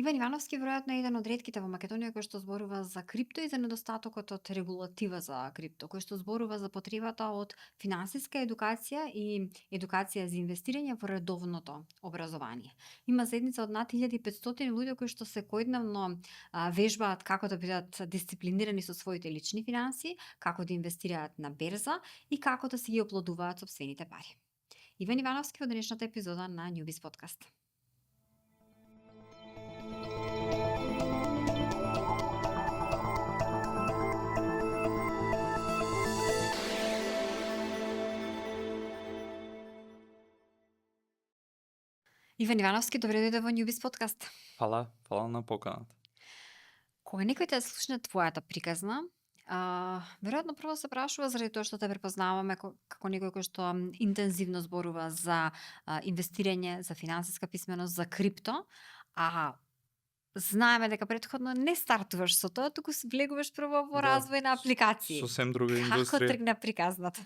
Иван Ивановски веројатно е еден од ретките во Македонија кој што зборува за крипто и за недостатокот од регулатива за крипто, кој што зборува за потребата од финансиска едукација и едукација за инвестирање во редовното образование. Има заедница од над 1500 луѓе кои што секојдневно вежбаат како да бидат дисциплинирани со своите лични финанси, како да инвестираат на берза и како да си ги оплодуваат сопствените пари. Иван Ивановски во денешната епизода на Newbiz подкаст. Иван Ивановски, добре дојде во Newbiz подкаст. Фала на поканата. Кога некој те слушне твојата приказна, веројатно прво се прашува заради тоа што те препознаваме како некој кој што интензивно зборува за инвестирање, за финансиска писменост, за крипто, а знаеме дека претходно не стартуваш со тоа, туку влегуваш прво во развој на апликации. Сосем друга Како индустрија. тргна приказната?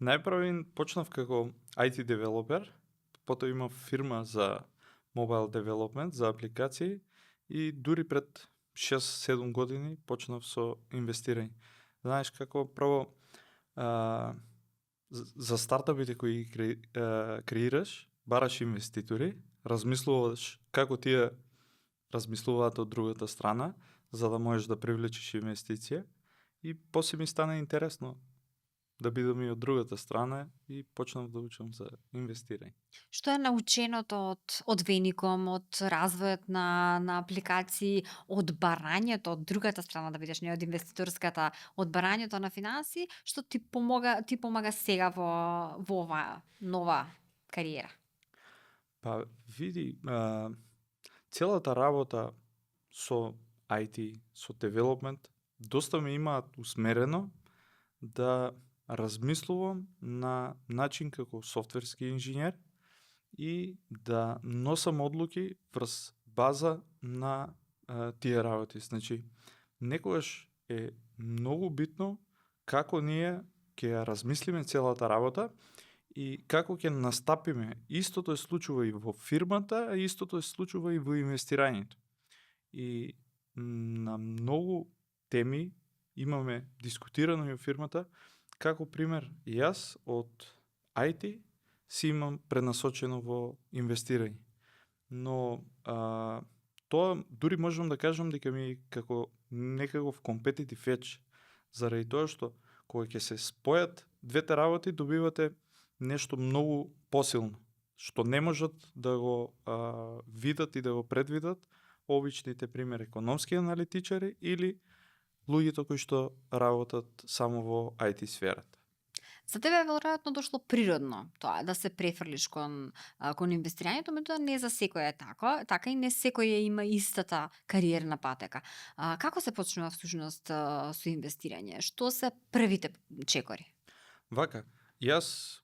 Најпрво почнав како IT девелопер, потоа имав фирма за mobile development, за апликации и дури пред 6-7 години почнав со инвестирање. Знаеш како прво за стартапите кои креираш, бараш инвеститори, размислуваш како тие размислуваат од другата страна, за да можеш да привлечеш инвестиција и после ми стана интересно да бидам и од другата страна и почнав да учам за инвестирање. Што е наученото од Веником, од развојот на апликации, од барањето од другата страна, да бидеш не од инвеститорската, од барањето на финанси, што ти помага сега во оваа нова кариера? Па види, целата работа со IT, со девелопмент, доста ме имаат усмерено да размислувам на начин како софтверски инженер и да носам одлуки врз база на тие работи. Значи, некогаш е многу битно како ние ќе ја размислиме целата работа и како ќе настапиме. Истото е случува и во фирмата, а истото е случува и во инвестирањето. И на многу теми имаме дискутирано и во фирмата. Како пример, јас од IT си имам пренасочено во инвестирање. Но тоа дури можам да кажам дека ми како некаков competitive edge, заради тоа што кога ќе се спојат двете работи добивате нешто многу посилно, што не можат да го видат и да го предвидат обичните пример економски аналитичари или луѓето кои што работат само во IT сферата. За тебе веројатно дошло природно тоа да се префрлиш кон инвестирањето, меѓутоа не за секој е така и не секој има истата кариерна патека. Како се почнува всушност со инвестирање? Што се првите чекори? Вака, јас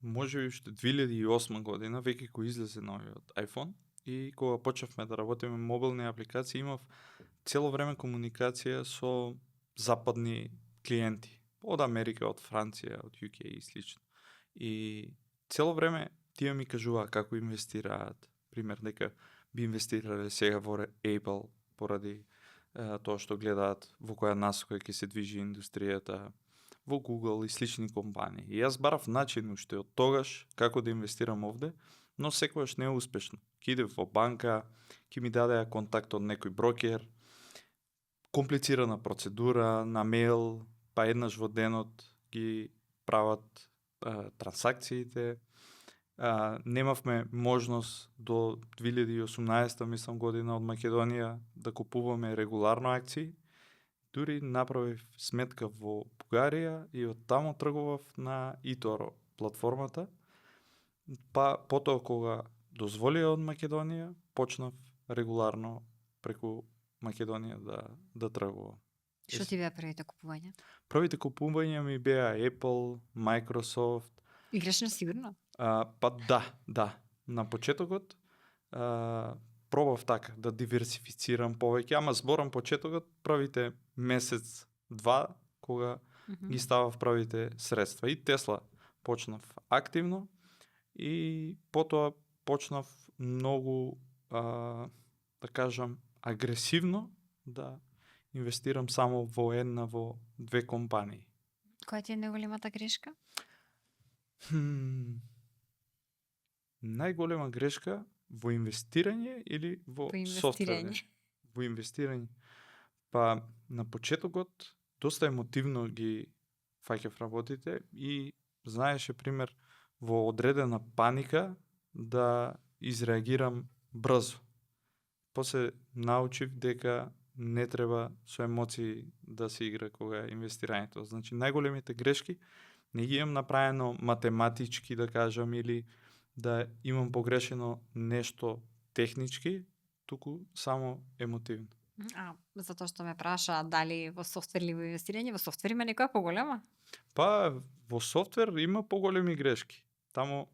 можеби уште 2008 година, веќе кој излезе новиот iPhone, и кога почнавме да работиме мобилни апликации, имав цело време комуникација со западни клиенти, од Америка, од Франција, од UK и слично. И цело време тие ми кажуваа како инвестираат, пример дека би инвестирале сега во Apple поради тоа што гледаат во која насока ќе се движи индустријата, во Google и слични компании. И јас барав начин уште од тогаш како да инвестирам овде, но секогаш не е успешно. Ке идев во банка, ке ми дадеа контакт од некој брокер, комплицирана процедура на мејл, па еднаш во денот ги прават трансакциите. Немавме можност до 2018 мислам година од Македонија да купуваме регуларно акции. Дури направив сметка во Бугарија и од таму тргував на eToro платформата. Па потоа кога дозволија од Македонија, почнав регуларно преку Македонија да тргувам. Што ти беа првите купувања? Првите купувања ми беа Apple, Microsoft. Играш на сигурно? Па да. На почетокот пробав така да диверсифицирам повеќе, ама зборам почетокот, првите месец-два, кога ги ставав првите средства. И Тесла почнав активно и потоа почнав многу да кажам, агресивно да инвестирам само во две компании. Која ти е најголемата грешка? Најголема грешка во инвестирање или во Во софтвер? инвестирање. Во инвестирање. Па на почетокот доста емотивно ги фаќав работите и знаеше пример во одредена паника да изреагирам брзо. После научив дека не треба со емоции да се игра кога е инвестирањето. Значи најголемите грешки не ги имам направено математички да кажам или да имам погрешено нешто технички, туку само емотивно. Затоа што ме праша дали во софтвер или во инвестирање, во софтвер има некоја поголема? Па во софтвер има поголеми грешки. Таму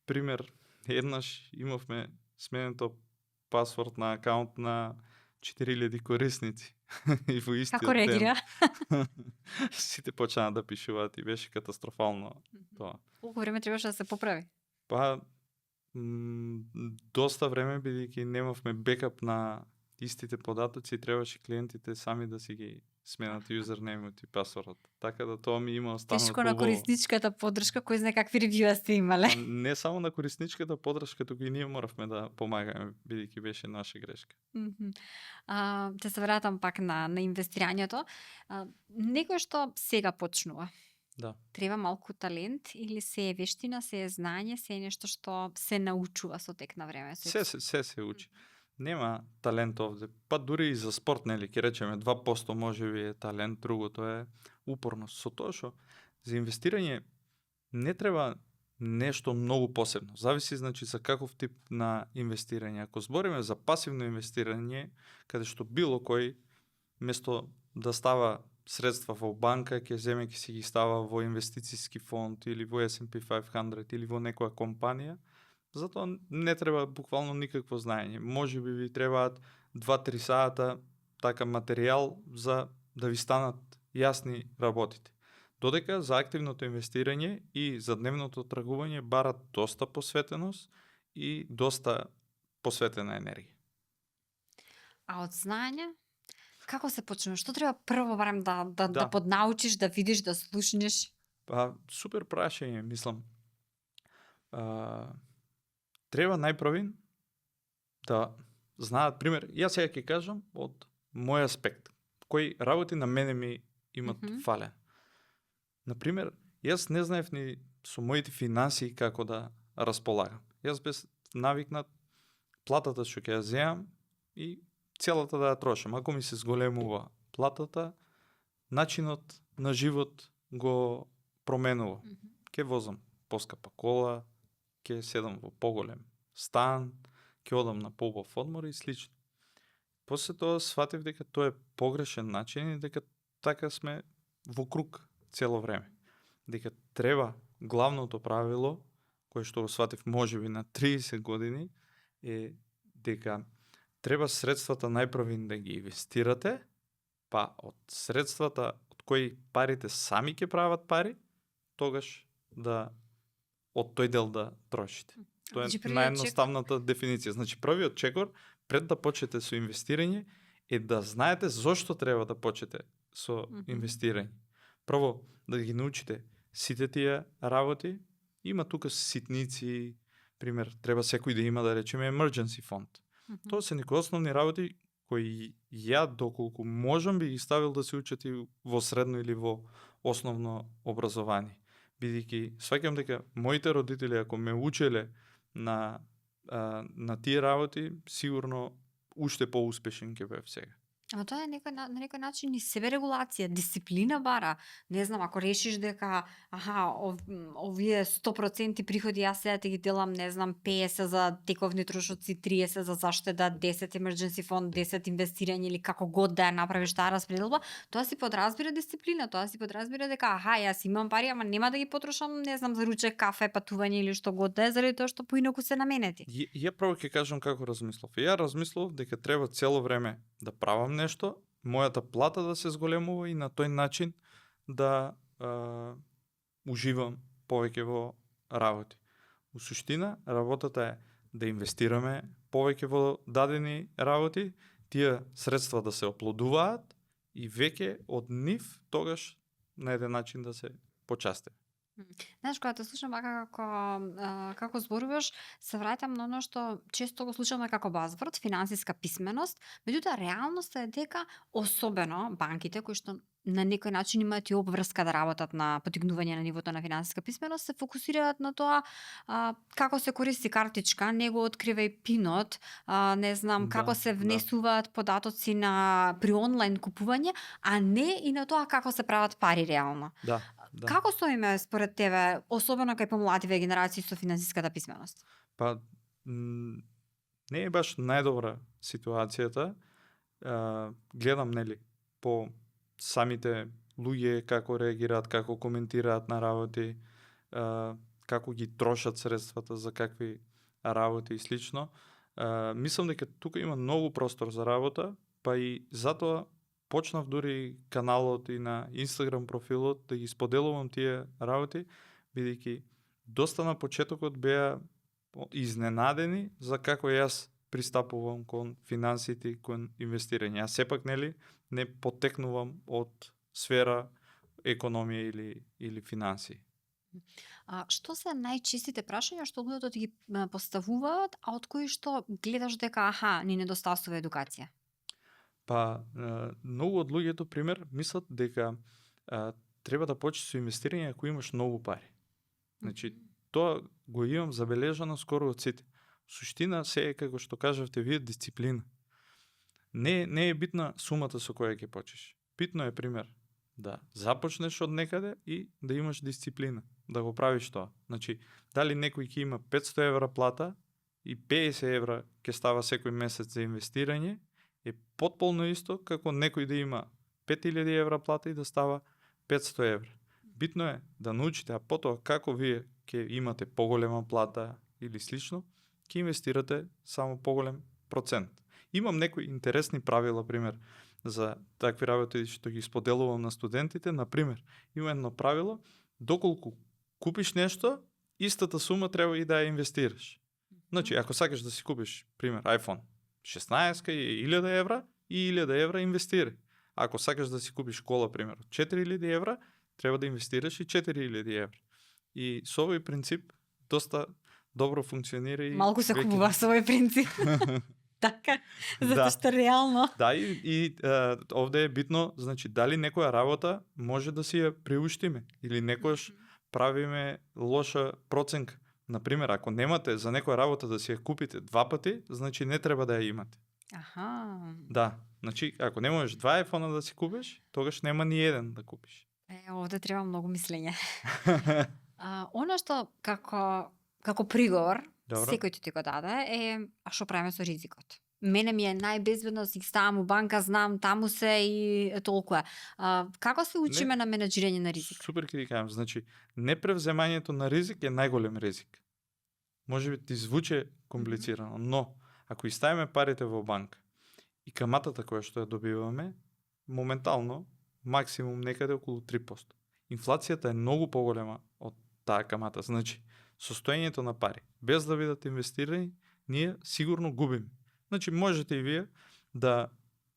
пример еднаш имавме сменето пасворд на акаунт на 4000 корисници и во истиот Како реагира? ден сите почнаа да пишуваат и беше катастрофално тоа. Колку време требаше да се поправи? Па доста време бидејќи немавме бекап на истите податоци и требаше клиентите сами да си ги сменат юзернејмот и пасвордот. Така да тоа ми има останато Тешко на убаво. корисничката поддршка, кој знае какви ревјуа сте имале. А не само на корисничката поддршка, туку и ние моравме да помагаме, бидејќи беше наша грешка. Те се вратам пак на инвестирањето. Некој што сега почнува. Да. Треба малку талент или се е вештина, се е знање, се е нешто што се научува со тек на време? Се учи. Нема талент овде. Па дури и за спорт, нели, ќе речеме 2% можеби е талент, другото е упорност. Со тоа што за инвестирање не треба нешто многу посебно. Зависи значи за каков тип на инвестирање. Ако збориме за пасивно инвестирање, каде што било кој место да става средства во банка, ќе земе ќе си ги става во инвестициски фонд или во S&P 500 или во некоја компанија, затоа не треба буквално никакво знаење. Може би ви требаат 2-3 сата така материјал за да ви станат јасни работите. Додека за активното инвестирање и за дневното тргување барат доста посветеност и доста посветена енергија. А од знаење? Како се почнува? Што треба прво барем да Да. поднаучиш, да видиш, да слушнеш? Па, супер прашање, мислам. Треба најпрвин да знаат, пример, јас сега ќе кажам од мој аспект, кои работи на мене ми имат фален. Например, јас не знаев ни со моите финансии како да располагам. Јас бев навикнат платата што ќе ја земам и целата да ја трошам. Ако ми се зголемува платата, начинот на живот го променува. Ќе возам поскапа кола, ќе седам во поголем стан, ќе одам на поубав одмор и слично. После тоа сватив дека тоа е погрешен начин и дека така сме во круг цело време. Дека треба главното правило, кое што го сватив можеби на 30 години, е дека треба средствата најпрвин да ги инвестирате, па од средствата од кои парите сами ќе прават пари, тогаш да од тој дел да трошите. Тоа е наједноставната дефиниција. Значи првиот чекор пред да почнете со инвестирање е да знаете зошто треба да почнете со инвестирање. Прво да ги научите сите тие работи. Има тука ситници, пример, треба секој да има, да речеме, emergency фонд. Тоа се некои основни работи кои ја доколку можам би ги ставил да се учат и во средно или во основно образование. Бидејќи сваќам дека моите родители ако ме учеле на тие работи, сигурно уште поуспешен ќе бев сега. Ама тоа е на некој начин и себерегулација, дисциплина бара. Не знам, ако решиш дека овие 100% приходи јас сега ти ги делам, не знам, 50 за тековни трошоци, 30 за заштеда, 10 emergency фонд, 10 инвестирање или како год да ја направиш таа распределба, тоа си подразбира дисциплина, тоа си подразбира дека јас имам пари, ама нема да ги потрошам, не знам, за ручек, кафе, патување или што год да е, заради тоа што поинаку се наменети. Ја прво ќе кажам како размислов. Ја размислов дека треба цело време да правам нешто, мојата плата да се зголемува и на тој начин да уживам повеќе во работи. У суштина, работата е да инвестираме повеќе во дадени работи, тие средства да се оплодуваат и веќе од нив тогаш на еден начин да се почастиме. Знаеш, кога те слушам вака како зборуваш, се враќам на оно што често го слушаме како базворд, финансиска писменост, меѓутоа реалноста е дека особено банките кои што на некој начин имаат и обврска да работат на потигнување на нивото на финансиска писменост, се фокусираат на тоа како се користи картичка, него откривај пинот, не знам, како Да, се да. внесуваат податоци при онлайн купување, а не и на тоа како се прават пари реално. Да, да. Како стоиме според тебе, особено кај помладиве генерации со финансиската писменост? Па не е баш најдобра ситуацијата. Гледам, нели, по самите луѓе како реагираат, како коментираат на работи, како ги трошат средствата за какви работи и слично. Мислам дека тука има многу простор за работа, па и затоа почнав дури каналот и на Instagram профилот да ги споделувам тие работи, бидејќи доста на почетокот беа изненадени за како јас пристапувам кон финансите и кон инвестирање. Јас сепак, нели, не потекнувам од сфера економија или финансии. Што се најчестите прашања што луѓето ти ги поставуваат, а од кои што гледаш дека ни недостасува едукација? Па, многу од луѓето, пример, мислат дека треба да почнеш со инвестирање ако имаш многу пари. Значи, тоа го имам забележано скоро од сите. Суштина се е, како што кажавте вие, дисциплина. Не е битна сумата со која ќе почнеш. Битно е, пример, да започнеш од некаде и да имаш дисциплина, да го правиш тоа. Значи, дали некој ќе има 500 евра плата и 50 евра ќе става секој месец за инвестирање, е потполно исто како некој да има 5000 евра плата и да става 500 евра. Битно е да научите, а потоа како вие ќе имате поголема плата или слично, ќе инвестирате само поголем процент. Имам некои интересни правила, пример, за такви работи што ги споделувам на студентите. Например, има едно правило, доколку купиш нешто, истата сума треба и да ја инвестираш. Значи, ако сакаш да си купиш, пример, iPhone 16 и 1000 евра, и 1000 евра инвестирај. Ако сакаш да си купиш кола, пример, 4000 евра, треба да инвестираш и 4000 евра. И со овој принцип доста добро функционира и Малку се купува со овој принцип. Така, затоа што реално. Да, и овде е битно, значи, дали некоја работа може да си ја приуштиме или некојаш правиме лоша проценка. Например, ако немате за некоја работа да си ја купите 2 пати, значи не треба да ја имате. Аха. Да, значи, ако не можеш 2 iPhone да си купиш, тогаш нема ни еден да купиш. Овде треба многу мислење. Она што како приговор, Добро. секој ти го даде, а што правиме со ризикот? Мене ми е најбезбедно, си ставам у банка, знам, таму се и толку е. Како се учиме на менеджирање на ризик? Супер ќе ти кажам, значи, непревземањето на ризик е најголем ризик. Може би ти звучи комплицирано, но ако ставиме парите во банка и каматата која што ја добиваме, моментално, максимум некаде околу 3%. Инфлацијата е многу поголема од таа камата. Значи, состојањето на пари, без да бидат инвестирани, ние сигурно губиме. Значи, можете и вие да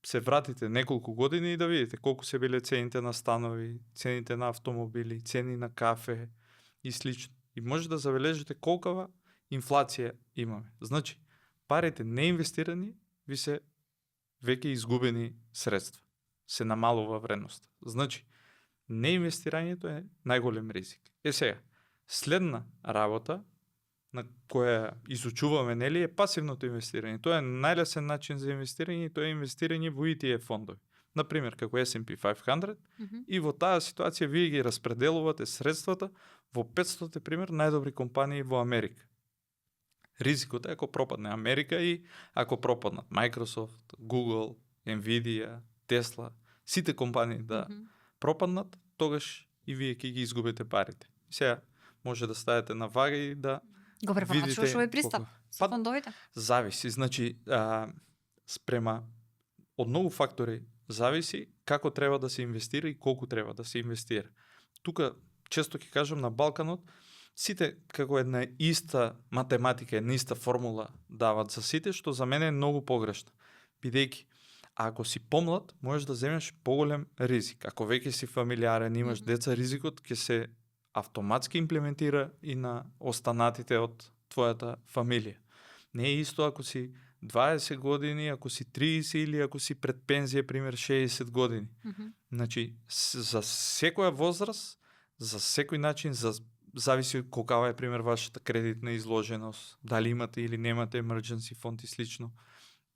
се вратите неколку години и да видите колку се биле цените на станови, цените на автомобили, цени на кафе и слично. И може да забележите колкава инфлација имаме. Значи, парите неинвестирани ви се веќе изгубени средства. Се намалува вредност. Значи, неинвестирањето е најголем ризик. Сега, следна работа на која изучуваме, нели, е пасивното инвестирање. Тоа е најлесен начин за инвестирање и тоа е инвестирање во ETF фондови. Например, како S&P 500, и во таа ситуација вие ги распределувате средствата во 500, пример, најдобри компании во Америка. Ризикот е ако пропадне Америка и ако пропаднат Microsoft, Google, Nvidia, Tesla, сите компании да пропаднат, тогаш и вие ќе ги изгубите парите. Сега може да ставите на вага и да го препорачуваш овој пристап со Па, фондовите? Зависи, значи спрема од многу фактори зависи како треба да се инвестира и колку треба да се инвестира. Тука често ќе кажам на Балканот сите како една иста математика, една иста формула дават за сите, што за мене е многу погрешно. Бидејќи ако си помлад, можеш да земеш поголем ризик. Ако веќе си фамилиарен, имаш деца, ризикот ќе се автоматски имплементира и на останатите од твојата фамилија. Не е исто ако си 20 години, ако си 30 или ако си пред пензија, пример 60 години. Значи, за секоја возраст, за секој начин, зависи од колкава е, пример, вашата кредитна изложеност, дали имате или немате emergency фонд и слично.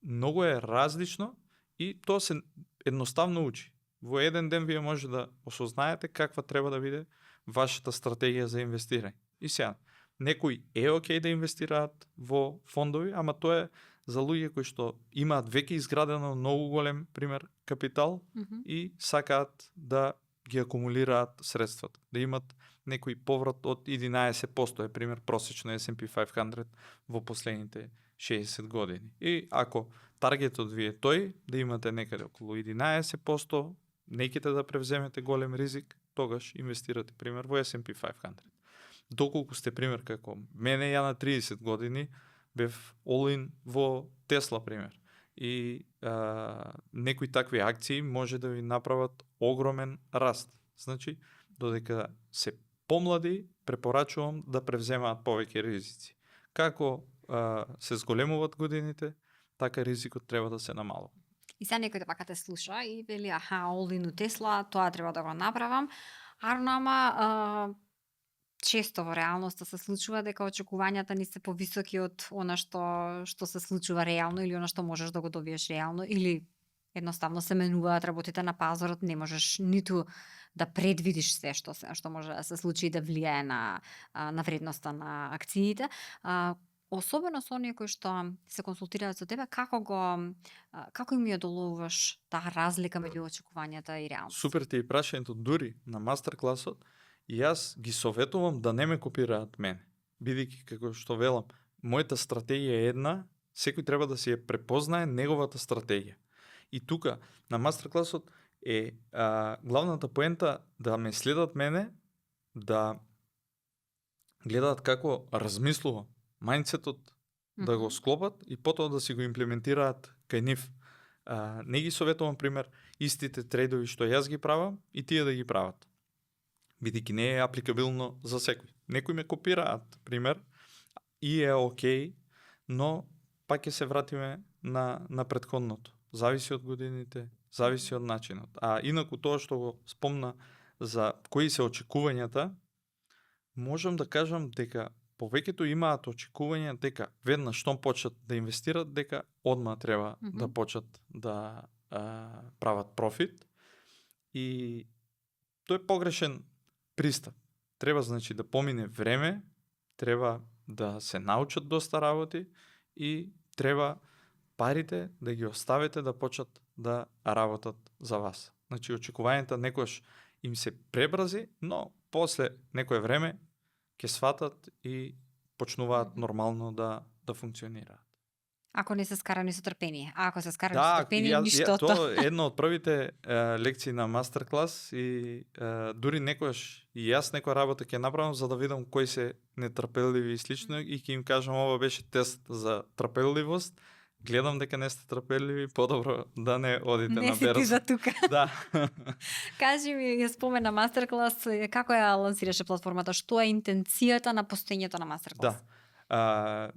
Многу е различно и тоа се едноставно учи. Во еден ден вие може да осознаете каква треба да биде вашата стратегија за инвестирање. И сега, некои е окей да инвестираат во фондови, ама тоа е за луѓе кои што имаат веќе изградено многу голем, пример, капитал и сакаат да ги акумулираат средствата, да имат некој поврат од 11% е, пример, просечно S&P 500 во последните 60 години. И ако таргетот ви е тој, да имате некаде околу 11%, неќете да превземете голем ризик, тогаш инвестирате, пример, во S&P 500. Доколку сте, пример, како мене, ја на 30 години, бев all-in во Тесла, пример. И некои такви акции може да ви направат огромен раст. Значи, додека се помлади, препорачувам да превземаат повеќе ризици. Како се зголемуваат годините, така ризикот треба да се намалува. И сега некој така те слуша и вели, all-in у Тесла, тоа треба да го направам. Ама често во реалноста се случува дека очекувањата ни се повисоки од она што се случува реално или она што можеш да го добиеш реално, или едноставно се менуваат работите на пазарот, не можеш ниту да предвидиш се што може да се случи и да влијае на вредноста на акциите. Особено со оние кои што се консултираат со тебе, како им ја доловуваш таа разлика меѓу очекувањата и реалност? Супер ти е прашањето, дури на мастер-класот, и јас ги советувам да не ме копираат мене. Бидејќи, како што велам, мојата стратегија е една, секој треба да си ја препознае неговата стратегија. И тука, на мастер-класот е главната поента да ме следат мене, да гледаат како размислувам, мајндсетот да го склопат и потоа да си го имплементираат кај нив. Не ги советувам, пример, истите трейдови што јас ги правам и тие да ги прават. Бидејќи не е апликабилно за секој. Некои ме копираат, пример, и е окей, но пак ќе се вратиме на претходното. Зависи од годините, зависи од начинот. А инаку тоа што го спомна за кои се очекувањата, можам да кажам дека повеќето имаат очекувања дека веднаш штом почнат да инвестират, дека одма треба да почнат да прават профит. И тој е погрешен пристап. Треба, значи, да помине време, треба да се научат доста работи и треба парите да ги оставите да почнат да работат за вас. Значи, очекувањата некојаш им се пребрзи, но после некое време ќе сватат и почнуваат нормално да функционираат. Ако не се скарани со трпение. А ако се скарани со трпение, ништо. Тоа тоа е едно од првите лекции на мастер-клас и дури некојаш и јас некоја работа ќе направам за да видам кои се нетрпеливи и слично и ќе им кажам ова беше тест за трпеливост. Гледам дека не сте трпеливи, подобро да не одите на берз. Не си ти за тука. Да. Кажи ми, ја спомена мастер-клас, како ја лансираше платформата? Што е интенцијата на постоењето на мастер-клас? Да.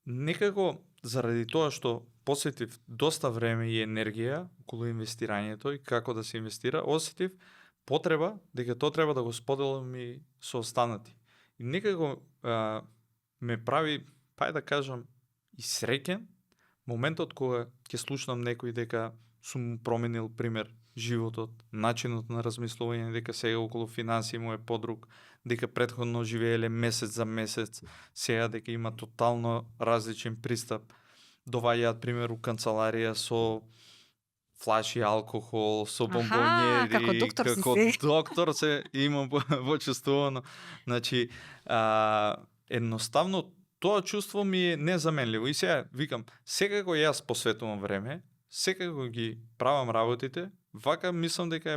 Некако заради тоа што посветив доста време и енергија околу инвестирањето и како да се инвестира, осетив потреба дека тоа треба да го споделам и со останати. И некако ме прави, да кажам, и среќен моментот кога ќе слушнам некој дека сум променил, пример, животот, начинот на размислување, дека сега околу финансии му е подруг, дека претходно живееле месец за месец, сега дека има тотално различен пристап. Доваѓаат, пример, у канцеларија со флаши алкохол, со бомбонјери, како доктор како си се. доктор се имам почувствувано. Значи, едноставно тоа чувство ми е незаменливо. И сега викам, секако јас посветувам време, секако ги правам работите, вака мислам дека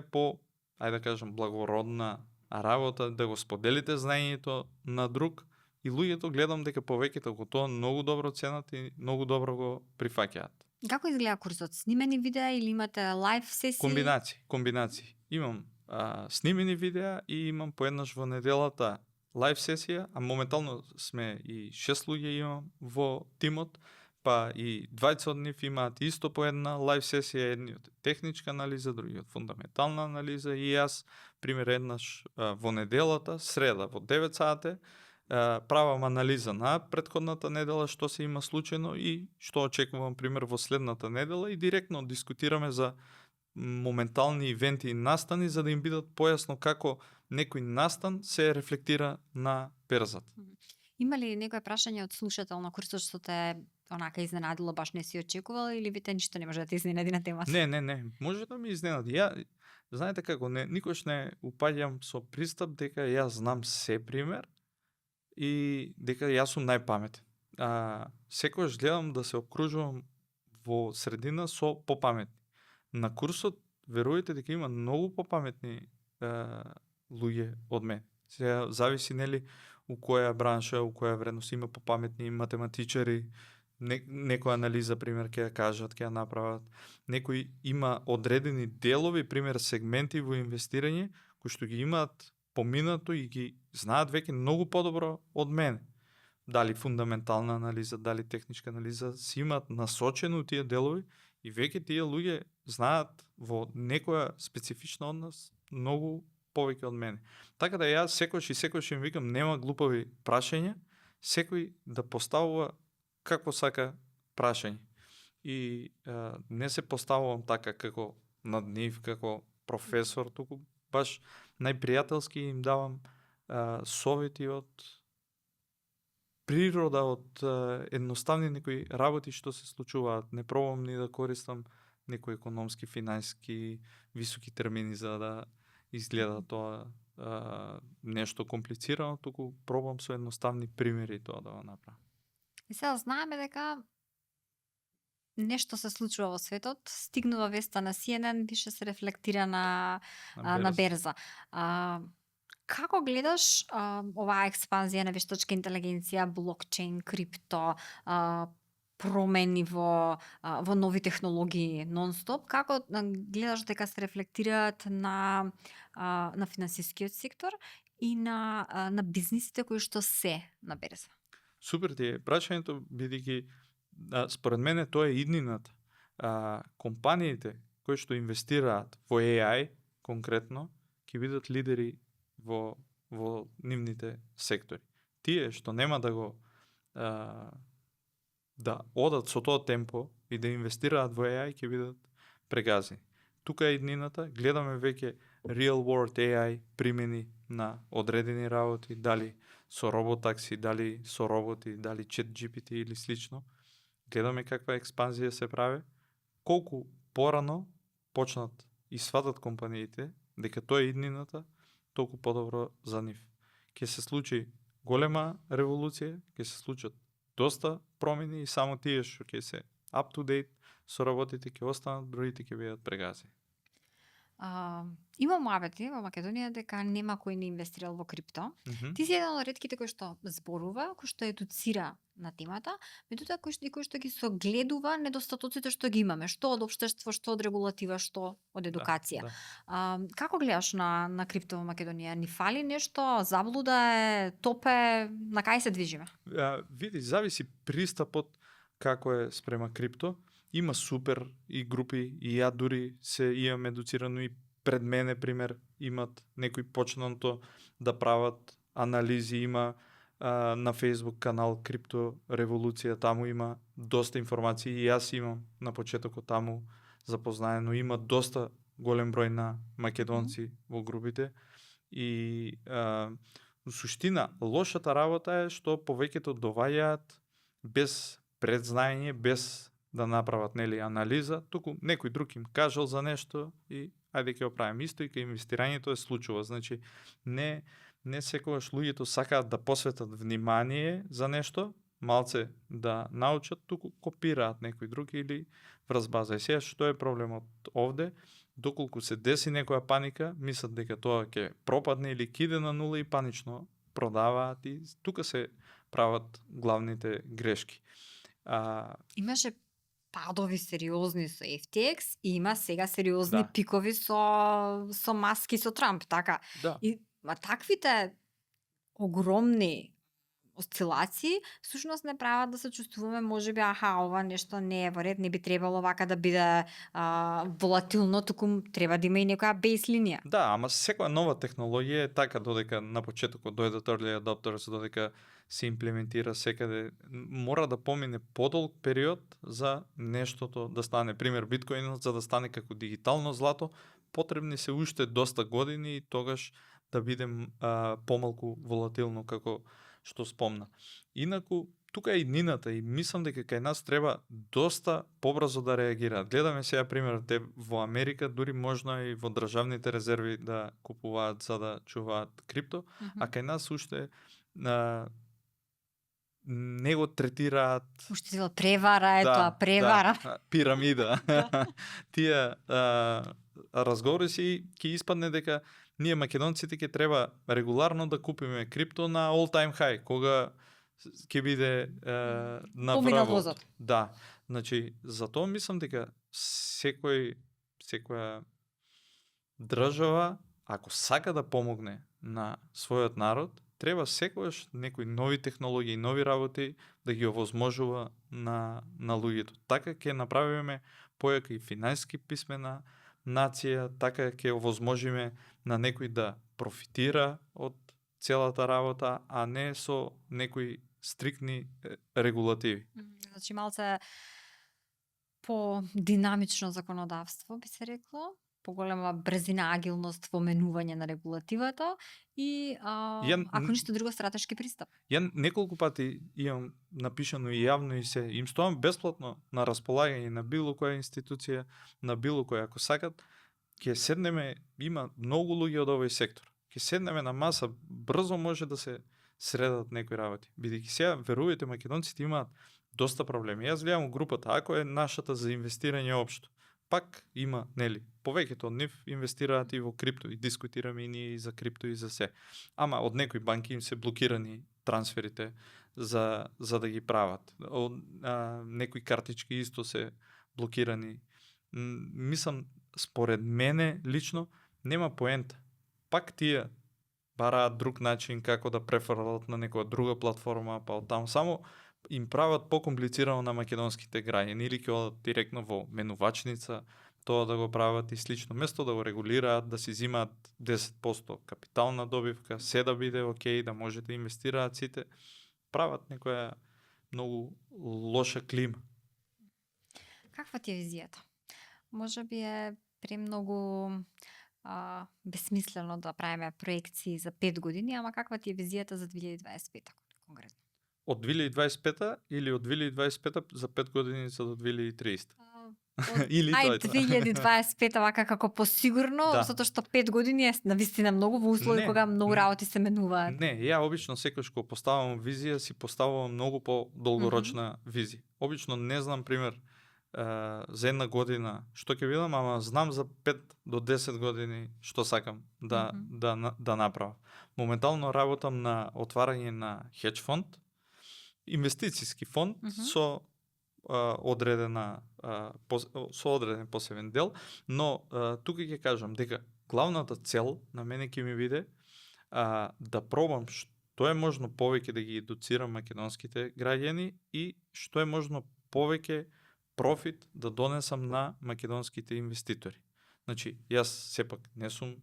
е да кажам, благородна работа, да го споделите знаењето на друг, и луѓето гледам дека повеќето го тоа многу добро ценат и многу добро го прифаќаат. Како изгледа курсот? Снимени видеа или имате лайв сесии? Комбинации. Имам снимени видеа и имам поеднаш во неделата лайв сесија, а моментално сме и 6 луѓе имам во тимот, па и двајца од нив имаат исто по една лайв сесија, едни од техничка анализа, други од фундаментална анализа, и јас, пример, еднаш во неделата, среда, во 9 сати, правам анализа на претходната недела, што се има случајно и што очекувам, пример, во следната недела, и директно дискутираме за моментални ивенти и настани, за да им бидат појасно како некој настан се рефлектира на берзата. Има ли некое прашање од слушател на курсот што те онака изненадило, баш не си очекувал, или вите ништо не може да те изненади на темата? Не, може да ме изненади. Ја, знаете како, никош не упаѓам со пристап дека јас знам се, пример, и дека јас сум најпаметен. Секогаш гледам да се окружувам во средина со попаметни. На курсот, верувајте дека има многу попаметни луѓе од мен. Сега зависи, нели, у која бранша, у која вредност. Има попаметни математичари, некоја анализа, пример, ќе ја кажат, ќе ја направат. Некои има одредени делови, пример, сегменти во инвестирање, кои што ги имаат поминато и ги знаат веќе многу подобро од мене. Дали фундаментална анализа, дали техничка анализа, си имаат насочено тие делови, и веќе тие луѓе знаат во некоја специфична од нас многу повеќе од мене. Така да јас секојаш им викам, нема глупави прашања, секој да поставува какво сака прашање. И не се поставувам така како над нив, како професор, туку баш најпријателски им давам совети од природа, од едноставни некои работи што се случуваат. Не пробам ни да користам некои економски, финансски, високи термини за да изгледа тоа нешто комплицирано, туку пробам со едноставни примери тоа да го направам. И сега знаеме дека нешто се случува во светот, стигнува веста на CNN, више се рефлектира на берза. Како гледаш оваа експанзија на вештачка интелигенција, блокчейн, крипто, промени во нови технологии нон-стоп? Како гледаш дека се рефлектираат на финансискиот сектор и на бизнисите кои што се на берза? Супер ти е прашањето, бидејќи според мене тоа е иднината. Компаниите кои што инвестираат во AI конкретно ќе бидат лидери во нивните сектори. Тие што нема да го да одат со тоа темпо и да инвестираат во AI ќе бидат прегазени. Тука е иднината, гледаме веќе real world AI примени на одредени работи, дали со роботакси, дали со роботи, дали ChatGPT или слично. Гледаме каква експанзија се прави, колку порано почнат и сватат компаниите дека тоа е иднината, толку подобро за нив. Ќе се случи голема револуција, ќе се случат доста промени и само тие што ќе се up to date со работите ќе останат, другите ќе бидат прегазени. Има муабети во Македонија дека нема кој не инвестирал во крипто. Ти си еден од ретките кој што зборува, кој што едуцира на темата, меѓутоа кој што ги согледува недостатоците што ги имаме, што од општество, што од регулатива, што од едукација. Како гледаш на крипто во Македонија? Ни фали нешто? Заблуда е? Топе? На кај се движиме? Види, зависи пристапот како е спрема крипто. Има супер и групи, и ја дури се имам едуцирано, и пред мене, пример, имат некои почнато да прават анализи, има на Facebook канал Крипто Револуција, таму има доста информации, и јас имам на почетокот таму запознаено, има доста голем број на македонци во групите, и во суштина лошата работа е што повеќето доваѓаат без предзнаење, без да направат, нели, анализа, туку некој друг им кажал за нешто и ајде ќе го правиме. Исто и кај инвестирањето е случува. Значи, не секогаш луѓето сакаат да посветат внимание за нешто, малце да научат, туку копираат некој друг или врз база. И сега што е проблемот овде? доколку се деси некоја паника, мислат дека тоа ќе пропадне или ќе иде на нула и панично продаваат и тука се прават главните грешки. Имаше падови сериозни со FTX и има сега сериозни Да. пикови со Маск и со Трамп, така. Да, И таквите огромни осцилации всушност не прават да се чувствуваме можеби ова нешто не е во ред, не би требало вака да биде волатилно, туку треба да има и некоја бейс линија. да, ама секоја нова технологија е така, додека на почетокот дојдат early adopters, додека се имплементира секаде, мора да помине подолг период за нештото да стане. Пример, биткоинот за да стане како дигитално злато, потребни се уште доста години и тогаш да биде помалку волатилно како што спомна. Инаку, тука е иднината и мислам дека кај нас треба доста побрзо да реагираат. Гледаме сега пример те во Америка, дури можно и во државните резерви да купуваат за да чуваат крипто, а кај нас уште не го третираат. Уште се превара, тоа превара. Да, пирамида. Тие разговори си ќе испадне дека ние македонците ќе треба регуларно да купиме крипто на all time high, кога ќе биде на Поминал врво. возот. Да, значи затоа мислам дека секоја држава, ако сака да помогне на својот народ, треба секогаш некои нови технологии, нови работи да ги овозможува на луѓето. Така ќе направиме појака и финансиски писмена нација, така ќе овозможиме на некој да профитира од целата работа, а не со некои стриктни регулативи. Значи малце по динамично законодавство би се рекло, поголема брзина, агилност во менување на регулативата и ако ништо друго стратешки пристап. Ја неколку пати имам напишано и јавно и се им стоам бесплатно на располагање на било која институција, на било која ако сакат, ќе седнеме, има многу луѓе од овој сектор. Ќе седнеме на маса, брзо може да се средат некои работи. Бидејќи сега верувајте македонците имаат доста проблеми. Јас гледам групата, ако е нашата за инвестирање општо, пак има, нели, повеќето од нив инвестираат и во крипто и дискутираме и ние и за крипто и за се. Ама од некои банки им се блокирани трансферите за да ги прават. Некои картички исто се блокирани. Мислам, според мене лично нема поента. Пак тие бараат друг начин како да префрлат на некоја друга платформа, па оттаму само им прават покомплицирано на македонските граѓани или ќе одат директно во менувачница, тоа да го прават и слично. Место да го регулираат, да си зимаат 10% капитална добивка, се да биде окей, да може да инвестираат сите, прават некоја многу лоша клима. Каква ти е визијата? Може би е премногу бесмислено да правиме проекции за 5 години, ама каква ти е визијата за 2025 конкретно? Од 2025 или од 2025 за 5 години за до 2030? Или Ај, 2025 вака како посигурно, Да. затоа што 5 години е навистина многу во услови Не, кога многу работи се менуваат. Не, ја обично секојаш кога поставам визија, си поставувам многу по-долгорочна визија. Обично не знам, пример, за една година што ќе видам, ама знам за 5 до 10 години што сакам да направам. Моментално работам на отварање на хедж фонд, инвестициски фонд со одредена со одреден посебен дел, но тука ќе кажам дека главната цел на мене ќе ми биде да пробам што е можно повеќе да ги едуцирам македонските граѓани и што е можно повеќе профит да донесам на македонските инвеститори. Значи, јас сепак не сум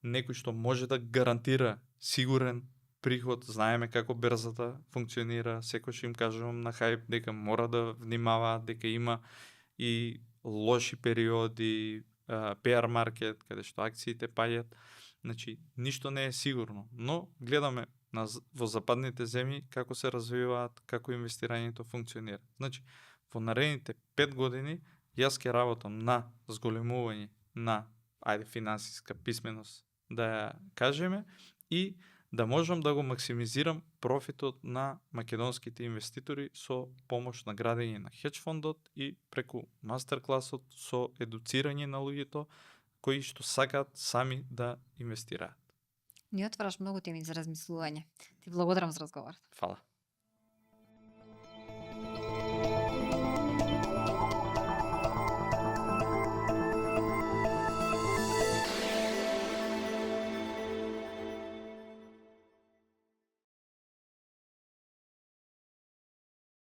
некој што може да гарантира сигурен приход, знаеме како берзата функционира, секој им кажувам на хајп дека мора да внимаваат, дека има и лоши периоди, PR маркет, каде што акциите паѓат. Значи, ништо не е сигурно, но гледаме во западните земји како се развиваат, како инвестирањето функционира. Значи, во наредните 5 години јас ќе работам на зголемување на финансиска писменост, да ја кажеме, и да можам да го максимизирам профитот на македонските инвеститори со помош на градење на хедж фондот и преку мастер-класот со едуцирање на луѓето кои што сакаат сами да инвестираат. Ни отвараш многу теми за размислување. Ти благодарам за разговорот. Фала.